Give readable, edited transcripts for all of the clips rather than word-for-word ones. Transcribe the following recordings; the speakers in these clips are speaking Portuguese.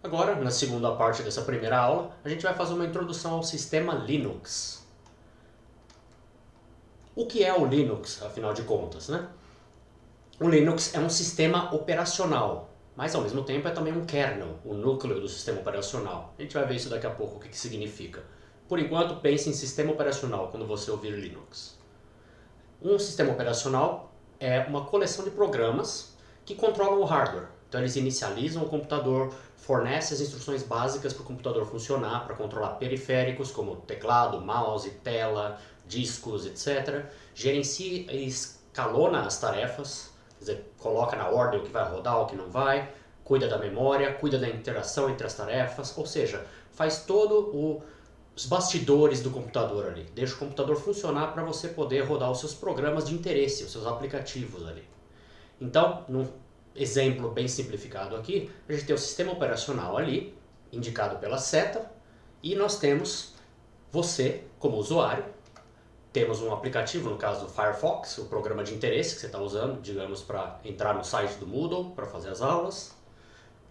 Agora, na segunda parte dessa primeira aula, a gente vai fazer uma introdução ao sistema Linux. O que é o Linux, afinal de contas, né? O Linux é um sistema operacional, mas ao mesmo tempo é também um kernel, o núcleo do sistema operacional. A gente vai ver isso daqui a pouco, o que significa. Por enquanto, pense em sistema operacional quando você ouvir Linux. Um sistema operacional é uma coleção de programas que controlam o hardware. Então eles inicializam o computador, fornecem as instruções básicas para o computador funcionar, para controlar periféricos como teclado, mouse, tela, discos, etc. Gerencia e escalona as tarefas, quer dizer, coloca na ordem o que vai rodar, o que não vai, cuida da memória, cuida da interação entre as tarefas, ou seja, faz todo os bastidores do computador ali. Deixa o computador funcionar para você poder rodar os seus programas de interesse, os seus aplicativos ali. Então, num exemplo bem simplificado aqui, a gente tem o sistema operacional ali, indicado pela seta, e nós temos você como usuário, temos um aplicativo, no caso do Firefox, o programa de interesse que você está usando, digamos, para entrar no site do Moodle, para fazer as aulas.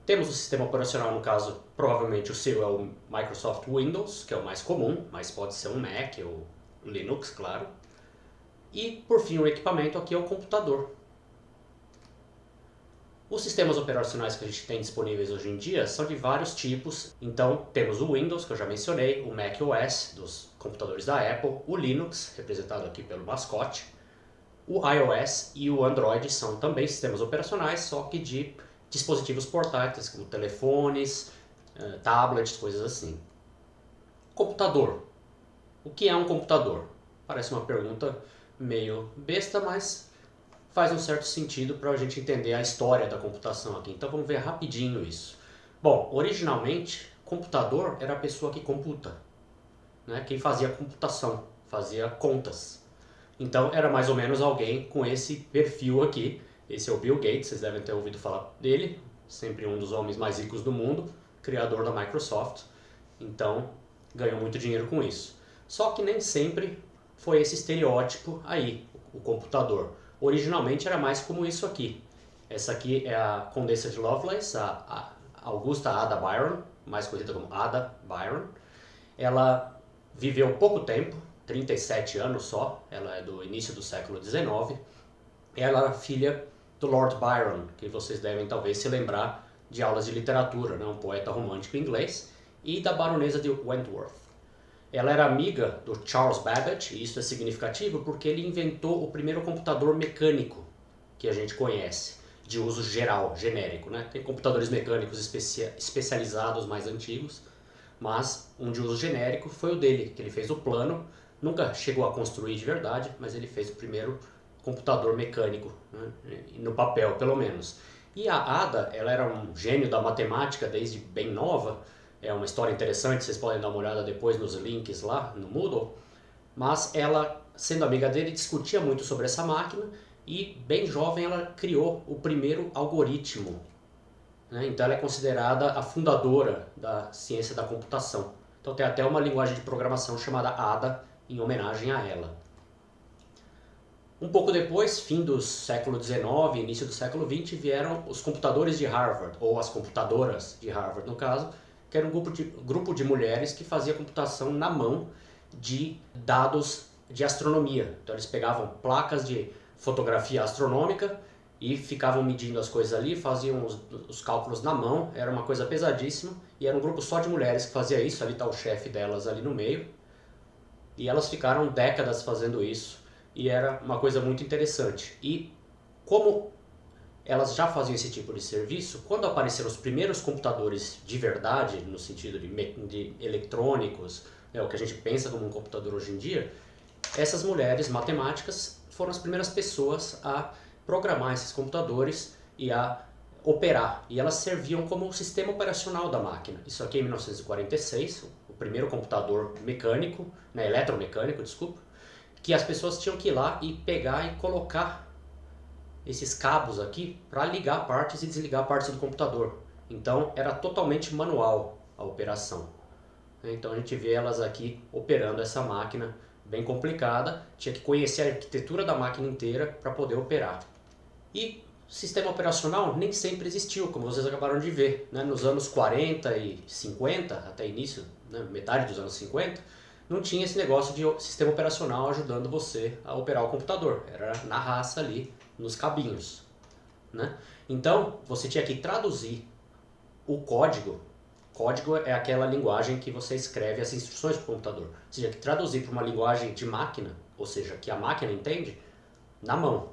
Temos o sistema operacional, no caso, provavelmente o seu é o Microsoft Windows, que é o mais comum, mas pode ser um Mac ou Linux, claro. E, por fim, o equipamento aqui é o computador. Os sistemas operacionais que a gente tem disponíveis hoje em dia são de vários tipos. Então, temos o Windows, que eu já mencionei, o Mac OS, dos computadores da Apple, o Linux, representado aqui pelo mascote, o iOS e o Android são também sistemas operacionais, só que de dispositivos portáteis, como telefones, tablets, coisas assim. Computador. O que é um computador? Parece uma pergunta meio besta, mas faz um certo sentido para a gente entender a história da computação aqui. Então vamos ver rapidinho isso. Bom, originalmente, computador era a pessoa que computa, né? Quem fazia computação, fazia contas. Então era mais ou menos alguém com esse perfil aqui. Esse é o Bill Gates, vocês devem ter ouvido falar dele, sempre um dos homens mais ricos do mundo, criador da Microsoft. Então ganhou muito dinheiro com isso. Só que nem sempre foi esse estereótipo aí, o computador. Originalmente era mais como isso aqui. Essa aqui é a Condessa de Lovelace, a Augusta Ada Byron, mais conhecida como Ada Byron. Ela viveu pouco tempo, 37 anos só, ela é do início do século XIX. Ela era filha do Lord Byron, que vocês devem talvez se lembrar de aulas de literatura, né? Um poeta romântico inglês, e da baronesa de Wentworth. Ela era amiga do Charles Babbage, e isso é significativo porque ele inventou o primeiro computador mecânico que a gente conhece, de uso geral, genérico, né? Tem computadores mecânicos especializados mais antigos, mas um de uso genérico foi o dele, que ele fez o plano, nunca chegou a construir de verdade, mas ele fez o primeiro computador mecânico, né? No papel pelo menos. E a Ada, ela era um gênio da matemática desde bem nova, é uma história interessante, vocês podem dar uma olhada depois nos links lá no Moodle, mas ela, sendo amiga dele, discutia muito sobre essa máquina e bem jovem ela criou o primeiro algoritmo, né? Então ela é considerada a fundadora da ciência da computação. Então tem até uma linguagem de programação chamada Ada em homenagem a ela. Um pouco depois, fim do século XIX, início do século XX, vieram os computadores de Harvard, ou as computadoras de Harvard no caso, que era um grupo de mulheres que fazia computação na mão de dados de astronomia. Então eles pegavam placas de fotografia astronômica e ficavam medindo as coisas ali, faziam os cálculos na mão, era uma coisa pesadíssima, e era um grupo só de mulheres que fazia isso, ali está o chefe delas ali no meio, e elas ficaram décadas fazendo isso, e era uma coisa muito interessante. E como elas já faziam esse tipo de serviço, quando apareceram os primeiros computadores de verdade, no sentido de eletrônicos, né, o que a gente pensa como um computador hoje em dia, essas mulheres matemáticas foram as primeiras pessoas a programar esses computadores e a operar. E elas serviam como o sistema operacional da máquina. Isso aqui é em 1946, o primeiro computador mecânico, né, eletromecânico, desculpa, que as pessoas tinham que ir lá e pegar e colocar esses cabos aqui para ligar partes e desligar partes do computador. Então era totalmente manual a operação. Então a gente vê elas aqui operando essa máquina bem complicada, tinha que conhecer a arquitetura da máquina inteira para poder operar. E sistema operacional nem sempre existiu, como vocês acabaram de ver, né? Nos anos 40 e 50, até início, né? Metade dos anos 50, não tinha esse negócio de sistema operacional ajudando você a operar o computador. Era na raça ali, nos cabinhos, né? Então, você tinha que traduzir o código. Código é aquela linguagem que você escreve as instruções para o computador. Você tinha que traduzir para uma linguagem de máquina, ou seja, que a máquina entende, na mão.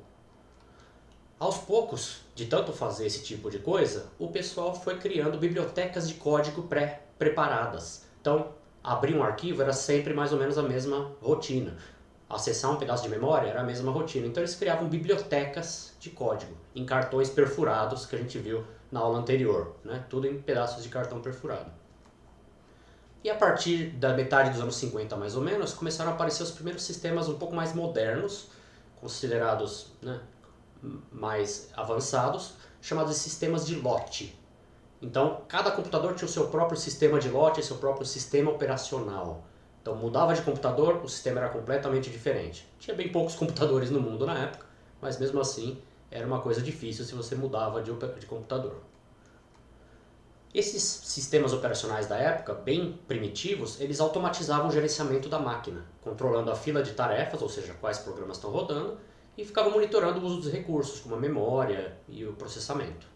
Aos poucos, de tanto fazer esse tipo de coisa, o pessoal foi criando bibliotecas de código pré-preparadas. Então, abrir um arquivo era sempre mais ou menos a mesma rotina. Acessar um pedaço de memória era a mesma rotina. Então, eles criavam bibliotecas de código em cartões perfurados, que a gente viu na aula anterior, né? Tudo em pedaços de cartão perfurado. E a partir da metade dos anos 50, mais ou menos, começaram a aparecer os primeiros sistemas um pouco mais modernos, considerados, né, mais avançados, chamados de sistemas de lote. Então, cada computador tinha o seu próprio sistema de lote, seu próprio sistema operacional. Então, mudava de computador, o sistema era completamente diferente. Tinha bem poucos computadores no mundo na época, mas mesmo assim era uma coisa difícil se você mudava de computador. Esses sistemas operacionais da época, bem primitivos, eles automatizavam o gerenciamento da máquina, controlando a fila de tarefas, ou seja, quais programas estão rodando, e ficava monitorando o uso dos recursos, como a memória e o processamento.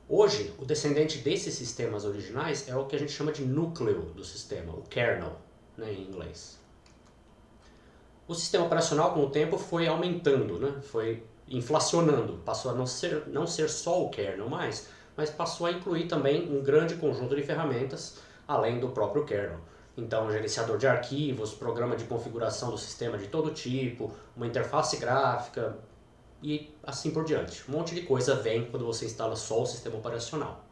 Hoje, o descendente desses sistemas originais é o que a gente chama de núcleo do sistema, o kernel, né, em inglês. O sistema operacional, com o tempo, foi aumentando, né, foi inflacionando, passou a não ser só o kernel mais, mas passou a incluir também um grande conjunto de ferramentas, além do próprio kernel. Então, gerenciador de arquivos, programa de configuração do sistema de todo tipo, uma interface gráfica e assim por diante. Um monte de coisa vem quando você instala só o sistema operacional.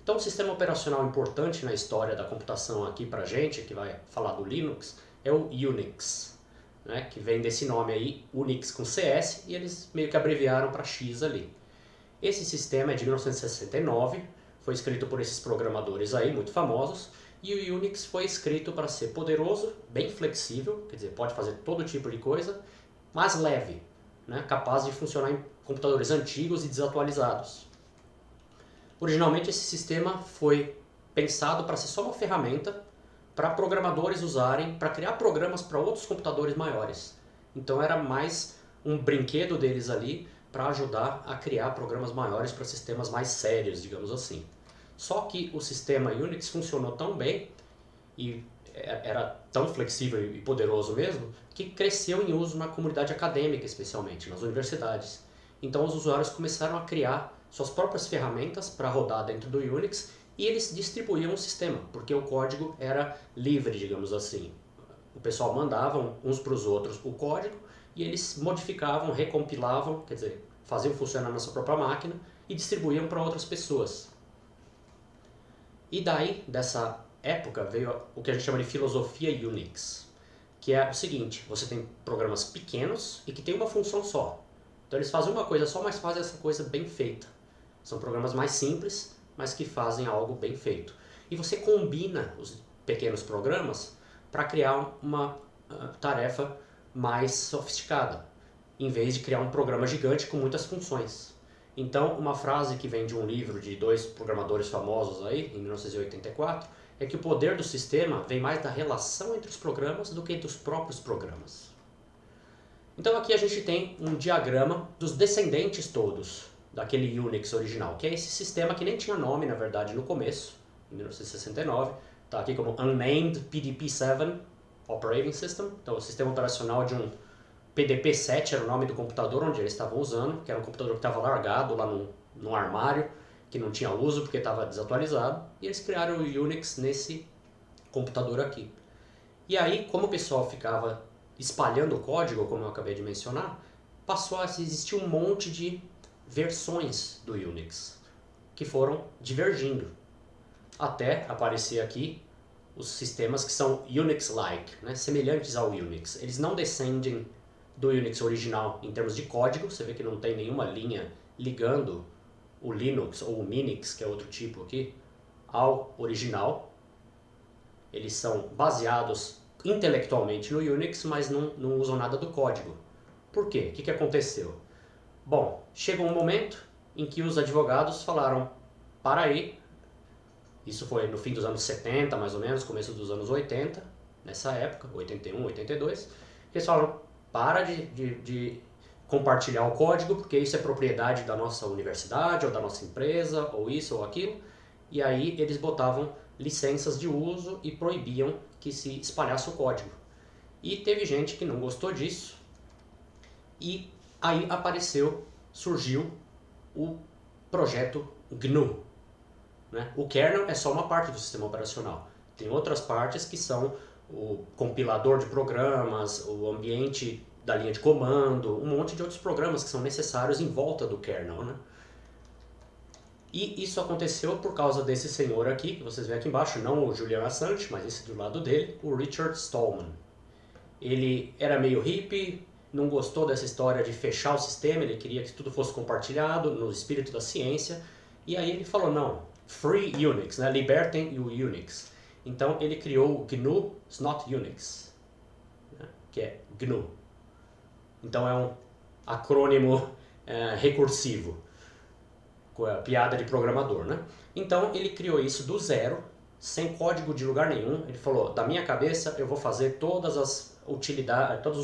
Então, o sistema operacional importante na história da computação aqui pra gente, que vai falar do Linux, é o Unix, né, que vem desse nome aí, Unix com CS, e eles meio que abreviaram para X ali. Esse sistema é de 1969, foi escrito por esses programadores aí, muito famosos, e o Unix foi escrito para ser poderoso, bem flexível, quer dizer, pode fazer todo tipo de coisa, mas leve, né, capaz de funcionar em computadores antigos e desatualizados. Originalmente esse sistema foi pensado para ser só uma ferramenta para programadores usarem para criar programas para outros computadores maiores. Então era mais um brinquedo deles ali para ajudar a criar programas maiores para sistemas mais sérios, digamos assim. Só que o sistema Unix funcionou tão bem e era tão flexível e poderoso mesmo, que cresceu em uso na comunidade acadêmica, especialmente nas universidades. Então os usuários começaram a criar suas próprias ferramentas para rodar dentro do Unix e eles distribuíam o sistema, porque o código era livre, digamos assim. O pessoal mandava uns para os outros o código e eles modificavam, recompilavam, quer dizer, faziam funcionar na sua própria máquina e distribuíam para outras pessoas. E daí, dessa época, veio o que a gente chama de filosofia Unix, que é o seguinte: você tem programas pequenos e que tem uma função só. Então eles fazem uma coisa só, mas fazem essa coisa bem feita. São programas mais simples, mas que fazem algo bem feito. E você combina os pequenos programas para criar uma tarefa mais sofisticada, em vez de criar um programa gigante com muitas funções. Então, uma frase que vem de um livro de dois programadores famosos aí, em 1984, é que o poder do sistema vem mais da relação entre os programas do que dos próprios programas. Então aqui a gente tem um diagrama dos descendentes todos daquele Unix original, que é esse sistema que nem tinha nome, na verdade, no começo, em 1969. Está aqui como Unnamed PDP-7 Operating System, então o sistema operacional de um PDP-7 era o nome do computador onde eles estavam usando, que era um computador que estava largado lá num armário, que não tinha uso porque estava desatualizado, e eles criaram o Unix nesse computador aqui. E aí, como o pessoal ficava espalhando o código, como eu acabei de mencionar, passou a existir um monte de versões do Unix, que foram divergindo, até aparecer aqui os sistemas que são Unix-like, né, semelhantes ao Unix. Eles não descendem do Unix original em termos de código, você vê que não tem nenhuma linha ligando o Linux ou o Minix, que é outro tipo aqui, ao original. Eles são baseados intelectualmente no Unix, mas não usam nada do código. Por quê? O que aconteceu? Bom, chegou um momento em que os advogados falaram, para aí, isso foi no fim dos anos 70, mais ou menos, começo dos anos 80, nessa época, 81, 82, eles falaram, para de compartilhar o código, porque isso é propriedade da nossa universidade, ou da nossa empresa, ou isso ou aquilo, e aí eles botavam licenças de uso e proibiam que se espalhasse o código. E teve gente que não gostou disso, e aí surgiu o projeto GNU. Né? O kernel é só uma parte do sistema operacional. Tem outras partes que são o compilador de programas, o ambiente da linha de comando, um monte de outros programas que são necessários em volta do kernel. Né? E isso aconteceu por causa desse senhor aqui, que vocês veem aqui embaixo, não o Julian Assange, mas esse do lado dele, o Richard Stallman. Ele era meio hippie, não gostou dessa história de fechar o sistema, ele queria que tudo fosse compartilhado no espírito da ciência, e aí ele falou, não, Free Unix, né? Libertem o Unix. Então ele criou o GNU is not Unix, né? Que é GNU. Então é um acrônimo recursivo, com a piada de programador, né? Então ele criou isso do zero, sem código de lugar nenhum. Ele falou, da minha cabeça eu vou fazer todos os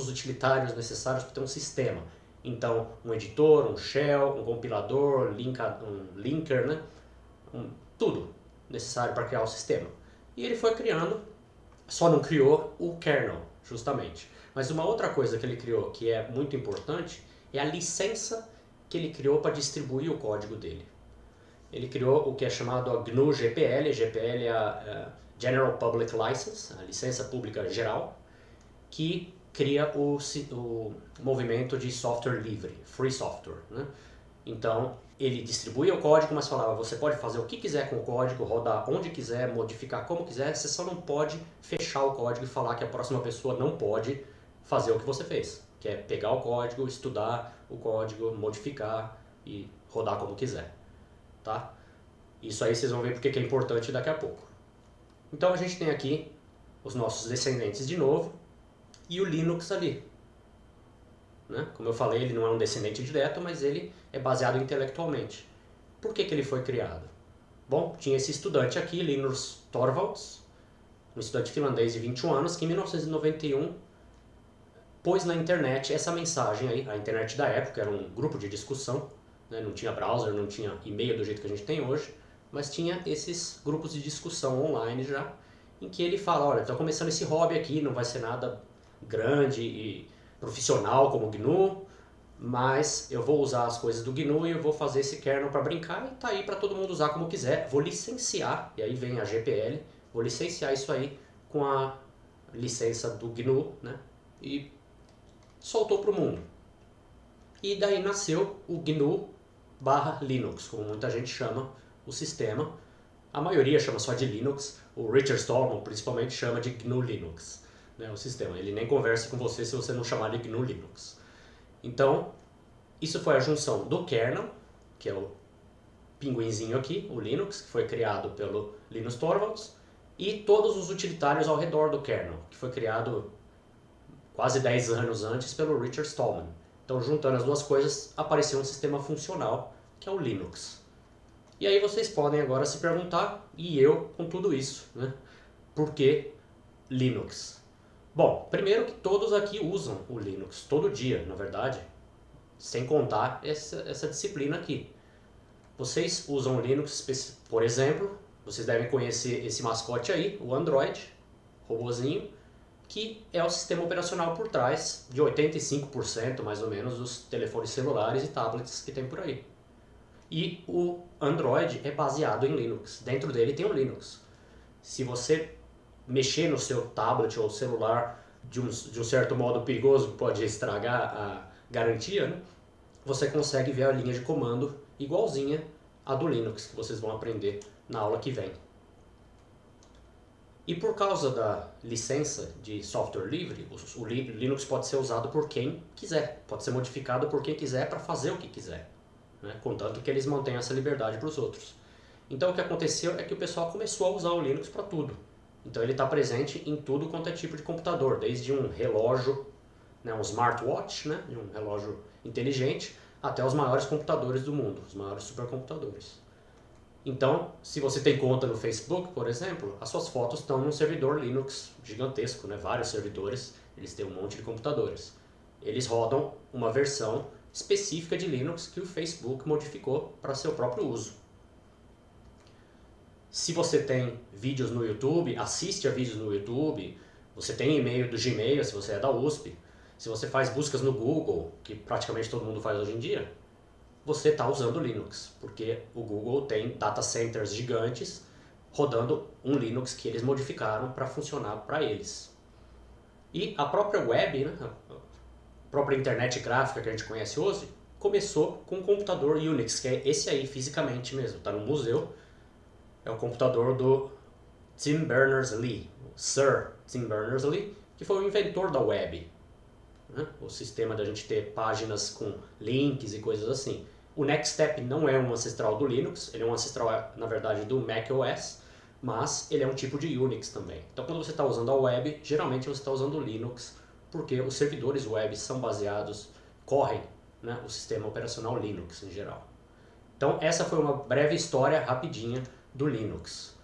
utilitários necessários para ter um sistema. Então um editor, um shell, um compilador, um linker, né? Tudo necessário para criar o sistema. E ele foi criando, só não criou o kernel, justamente. Mas uma outra coisa que ele criou, que é muito importante, é a licença que ele criou para distribuir o código dele. Ele criou o que é chamado a GNU GPL, GPL é a General Public License, a licença pública geral, que cria o movimento de software livre, free software, né? Então, ele distribuía o código, mas falava, você pode fazer o que quiser com o código, rodar onde quiser, modificar como quiser, você só não pode fechar o código e falar que a próxima pessoa não pode fazer o que você fez, que é pegar o código, estudar o código, modificar e rodar como quiser, tá? Isso aí vocês vão ver porque que é importante daqui a pouco. Então a gente tem aqui os nossos descendentes de novo e o Linux ali. Né? Como eu falei, ele não é um descendente direto, mas ele é baseado intelectualmente. Por que ele foi criado? Bom, tinha esse estudante aqui, Linus Torvalds, um estudante finlandês de 21 anos, que em 1991 pôs na internet essa mensagem aí, a internet da época, era um grupo de discussão, né? Não tinha browser, não tinha e-mail do jeito que a gente tem hoje, mas tinha esses grupos de discussão online já, em que ele fala, olha, estou começando esse hobby aqui, não vai ser nada grande e profissional como o GNU, mas eu vou usar as coisas do GNU e eu vou fazer esse kernel para brincar e tá aí para todo mundo usar como quiser. Vou licenciar, e aí vem a GPL, vou licenciar isso aí com a licença do GNU, né? E soltou para o mundo. E daí nasceu o GNU/Linux, como muita gente chama o sistema. A maioria chama só de Linux, o Richard Stallman principalmente chama de GNU Linux. O sistema. Ele nem conversa com você se você não chamar de GNU Linux. Então, isso foi a junção do kernel, que é o pinguinzinho aqui, o Linux, que foi criado pelo Linus Torvalds, e todos os utilitários ao redor do kernel, que foi criado quase 10 anos antes pelo Richard Stallman. Então, juntando as duas coisas, apareceu um sistema funcional, que é o Linux. E aí vocês podem agora se perguntar, e eu com tudo isso, né? Por que Linux? Bom, primeiro que todos aqui usam o Linux todo dia, na verdade, sem contar essa disciplina aqui. Vocês usam o Linux, por exemplo, vocês devem conhecer esse mascote aí, o Android, robozinho, que é o sistema operacional por trás de 85% mais ou menos dos telefones celulares e tablets que tem por aí. E o Android é baseado em Linux, dentro dele tem o Linux. Se você mexer no seu tablet ou celular de um certo modo perigoso, que pode estragar a garantia, né? Você consegue ver a linha de comando igualzinha à do Linux, que vocês vão aprender na aula que vem. E por causa da licença de software livre, o Linux pode ser usado por quem quiser, pode ser modificado por quem quiser para fazer o que quiser, né? Contanto que eles mantenham essa liberdade para os outros. Então o que aconteceu é que o pessoal começou a usar o Linux para tudo. Então ele está presente em tudo quanto é tipo de computador, desde um relógio, né, um smartwatch, né, um relógio inteligente, até os maiores computadores do mundo, os maiores supercomputadores. Então, se você tem conta no Facebook, por exemplo, as suas fotos estão num servidor Linux gigantesco, né? Vários servidores, eles têm um monte de computadores. Eles rodam uma versão específica de Linux que o Facebook modificou para seu próprio uso. Se você tem vídeos no YouTube, assiste a vídeos no YouTube, você tem e-mail do Gmail se você é da USP, se você faz buscas no Google, que praticamente todo mundo faz hoje em dia, você está usando Linux, porque o Google tem data centers gigantes rodando um Linux que eles modificaram para funcionar para eles. E a própria web, né, a própria internet gráfica que a gente conhece hoje, começou com um computador Unix, que é esse aí fisicamente mesmo, está no museu. É o computador do Tim Berners-Lee, Sir Tim Berners-Lee, que foi o inventor da web. O sistema da gente ter páginas com links e coisas assim. O NextStep não é um ancestral do Linux, ele é um ancestral, na verdade, do macOS, mas ele é um tipo de Unix também. Então, quando você está usando a web, geralmente você está usando o Linux, porque os servidores web são baseados, correm, né, o sistema operacional Linux em geral. Então, essa foi uma breve história rapidinha do Linux.